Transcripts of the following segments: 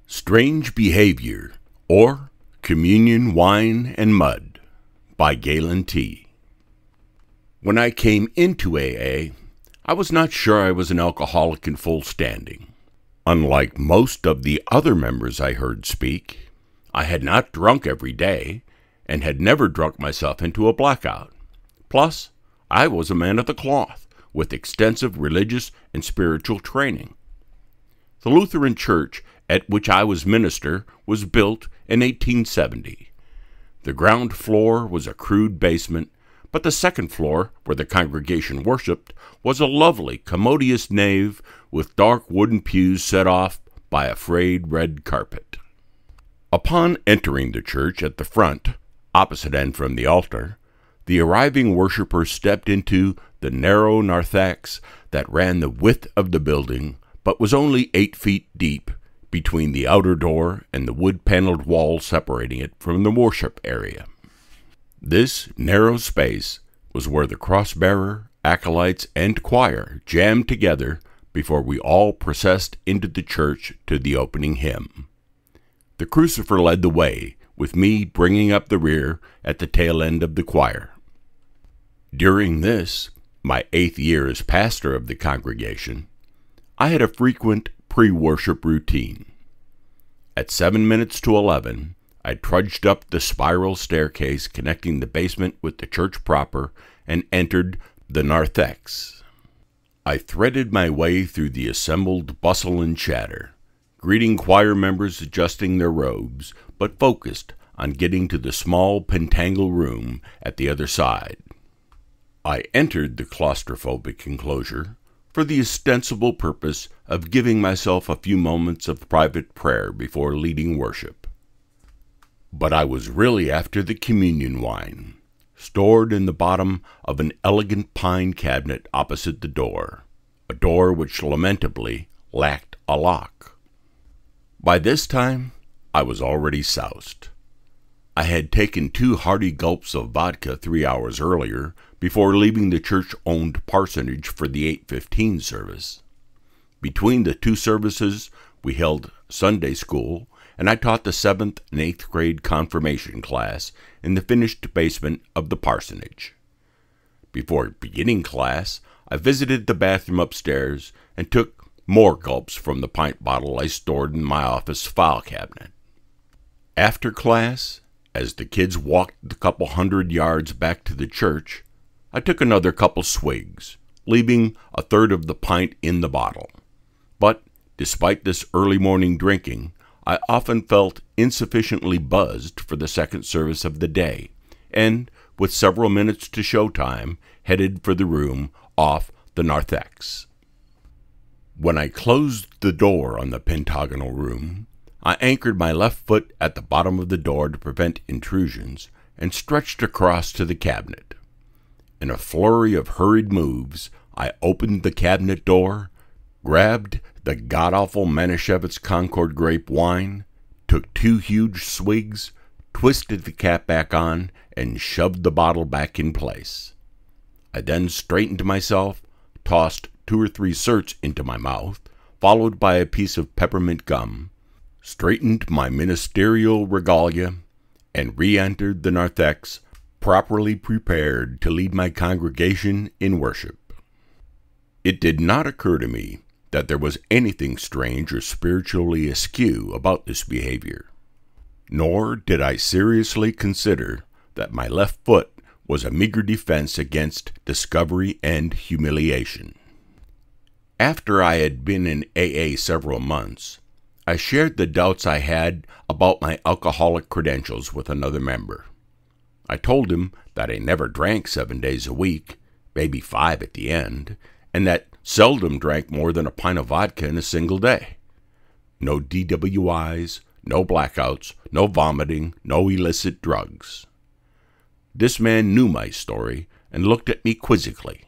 Strange Behavior, or Communion Wine and Mud by Galen T. When I came into AA, I was not sure I was an alcoholic in full standing. Unlike most of the other members I heard speak, I had not drunk every day and had never drunk myself into a blackout. Plus, I was a man of the cloth with extensive religious and spiritual training. The Lutheran Church at which I was minister was built in 1870. The ground floor was a crude basement, but the second floor, where the congregation worshipped, was a lovely, commodious nave with dark wooden pews set off by a frayed red carpet. Upon entering the church at the front, opposite end from the altar, the arriving worshiper stepped into the narrow narthex that ran the width of the building, but was only 8 feet deep, between the outer door and the wood-paneled wall separating it from the worship area. This narrow space was where the cross-bearer, acolytes, and choir jammed together before we all processed into the church to the opening hymn. The crucifer led the way, with me bringing up the rear at the tail end of the choir. During this, my 8th year as pastor of the congregation, I had a frequent pre-worship routine. At 7 minutes to 11, I trudged up the spiral staircase connecting the basement with the church proper and entered the narthex. I threaded my way through the assembled bustle and chatter, greeting choir members adjusting their robes, but focused on getting to the small pentangle room at the other side. I entered the claustrophobic enclosure for the ostensible purpose of giving myself a few moments of private prayer before leading worship. But I was really after the communion wine, stored in the bottom of an elegant pine cabinet opposite the door, a door which lamentably lacked a lock. By this time, I was already soused. I had taken 2 hearty gulps of vodka 3 hours earlier before leaving the church-owned parsonage for the 8:15 service. Between the 2 services, we held Sunday school, and I taught the 7th and 8th grade confirmation class in the finished basement of the parsonage. Before beginning class, I visited the bathroom upstairs and took more gulps from the pint bottle I stored in my office file cabinet. After class, as the kids walked the couple 100 yards back to the church, I took another couple swigs, leaving a third of the pint in the bottle. But, despite this early morning drinking, I often felt insufficiently buzzed for the second service of the day, and, with several minutes to showtime, headed for the room off the narthex. When I closed the door on the pentagonal room, I anchored my left foot at the bottom of the door to prevent intrusions and stretched across to the cabinet. In a flurry of hurried moves, I opened the cabinet door, grabbed the god-awful Manischewitz Concord grape wine, took 2 huge swigs, twisted the cap back on, and shoved the bottle back in place. I then straightened myself, tossed 2 or 3 certs into my mouth, followed by a piece of peppermint gum, straightened my ministerial regalia, and re-entered the narthex, properly prepared to lead my congregation in worship. It did not occur to me that there was anything strange or spiritually askew about this behavior, nor did I seriously consider that my left foot was a meager defense against discovery and humiliation. After I had been in AA several months, I shared the doubts I had about my alcoholic credentials with another member. I told him that I never drank 7 days a week, maybe 5 at the end, and that seldom drank more than a pint of vodka in a single day. No DWIs, no blackouts, no vomiting, no illicit drugs. This man knew my story and looked at me quizzically.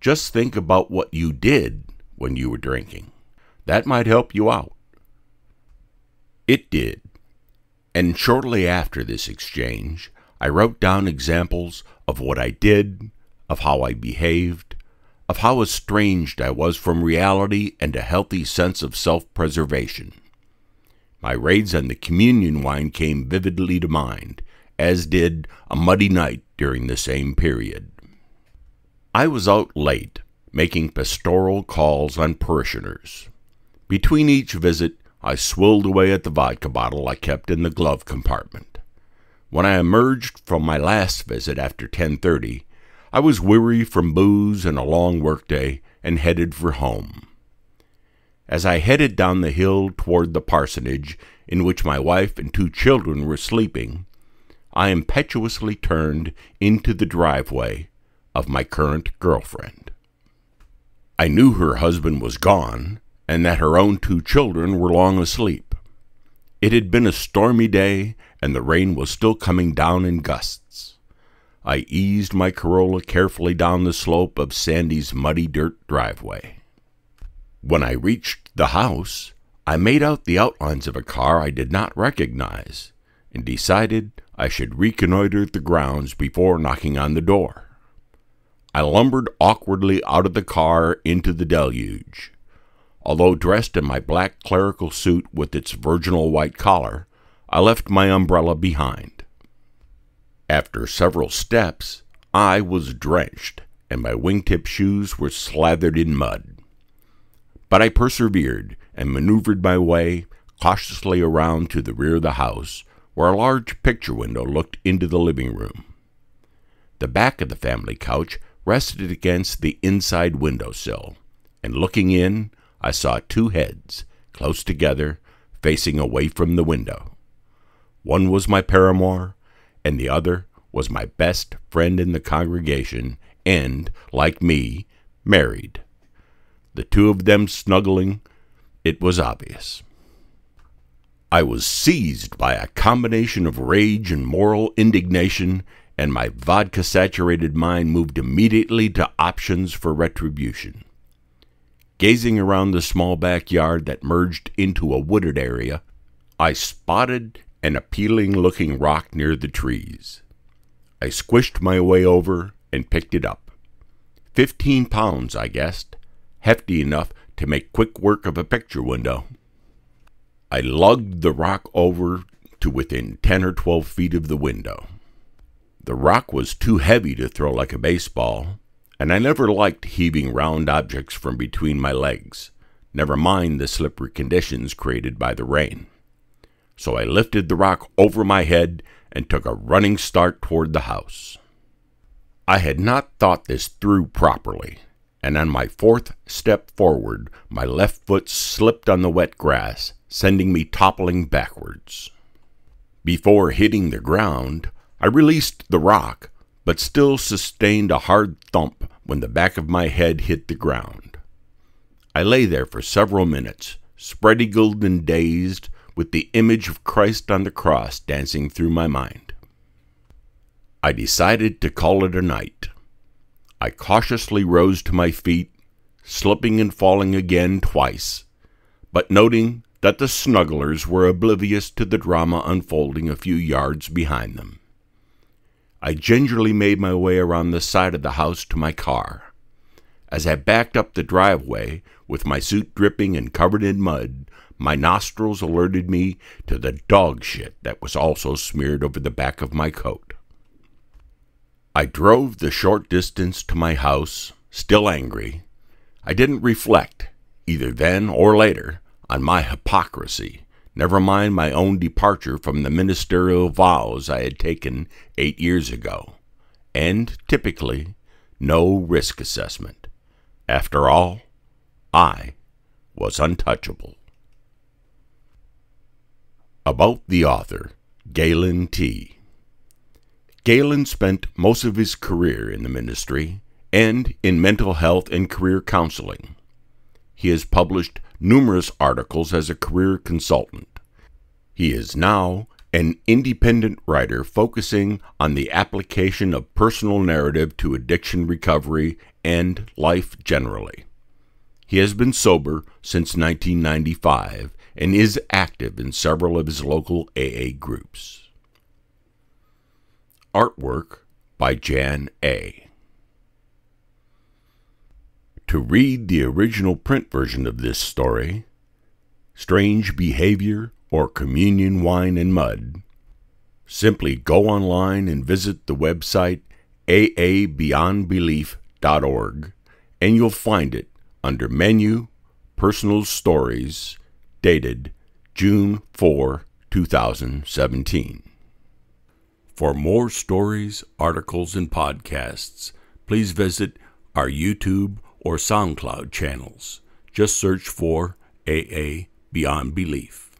Just think about what you did when you were drinking. That might help you out. It did, and shortly after this exchange, I wrote down examples of what I did, of how I behaved, of how estranged I was from reality and a healthy sense of self-preservation. My raids on the communion wine came vividly to mind, as did a muddy night during the same period. I was out late, making pastoral calls on parishioners. Between each visit, I swilled away at the vodka bottle I kept in the glove compartment. When I emerged from my last visit after 10:30, I was weary from booze and a long workday and headed for home. As I headed down the hill toward the parsonage in which my wife and 2 children were sleeping, I impetuously turned into the driveway of my current girlfriend. I knew her husband was gone and that her own 2 children were long asleep. It had been a stormy day and the rain was still coming down in gusts. I eased my Corolla carefully down the slope of Sandy's muddy dirt driveway. When I reached the house, I made out the outlines of a car I did not recognize and decided I should reconnoiter the grounds before knocking on the door. I lumbered awkwardly out of the car into the deluge. Although dressed in my black clerical suit with its virginal white collar, I left my umbrella behind. After several steps, I was drenched, and my wingtip shoes were slathered in mud. But I persevered and maneuvered my way cautiously around to the rear of the house, where a large picture window looked into the living room. The back of the family couch rested against the inside windowsill, and looking in, I saw 2 heads, close together, facing away from the window. One was my paramour, and the other was my best friend in the congregation, and, like me, married. The 2 of them snuggling, it was obvious. I was seized by a combination of rage and moral indignation, and my vodka-saturated mind moved immediately to options for retribution. Gazing around the small backyard that merged into a wooded area, I spotted an appealing-looking rock near the trees. I squished my way over and picked it up. 15 pounds, I guessed, hefty enough to make quick work of a picture window. I lugged the rock over to within 10 or 12 feet of the window. The rock was too heavy to throw like a baseball, and I never liked heaving round objects from between my legs, never mind the slippery conditions created by the rain. So I lifted the rock over my head and took a running start toward the house. I had not thought this through properly, and on my 4th step forward, my left foot slipped on the wet grass, sending me toppling backwards. Before hitting the ground, I released the rock, but still sustained a hard thump when the back of my head hit the ground. I lay there for several minutes, spread-eagled and dazed, with the image of Christ on the cross dancing through my mind. I decided to call it a night. I cautiously rose to my feet, slipping and falling again twice, but noting that the snugglers were oblivious to the drama unfolding a few yards behind them. I gingerly made my way around the side of the house to my car. As I backed up the driveway, with my suit dripping and covered in mud, my nostrils alerted me to the dog shit that was also smeared over the back of my coat. I drove the short distance to my house, still angry. I didn't reflect, either then or later, on my hypocrisy, never mind my own departure from the ministerial vows I had taken 8 years ago, and, typically, no risk assessment. After all, I was untouchable. About the author, Galen T. Galen spent most of his career in the ministry and in mental health and career counseling. He has published numerous articles as a career consultant. He is now an independent writer focusing on the application of personal narrative to addiction recovery and life generally. He has been sober since 1995 and is active in several of his local AA groups. Artwork by Jan A. To read the original print version of this story, Strange Behavior or Communion Wine and Mud, simply go online and visit the website aabeyondbelief.org, and you'll find it under Menu, Personal Stories, dated June 4, 2017. For more stories, articles, and podcasts, please visit our YouTube or SoundCloud channels. Just search for AA Beyond Belief.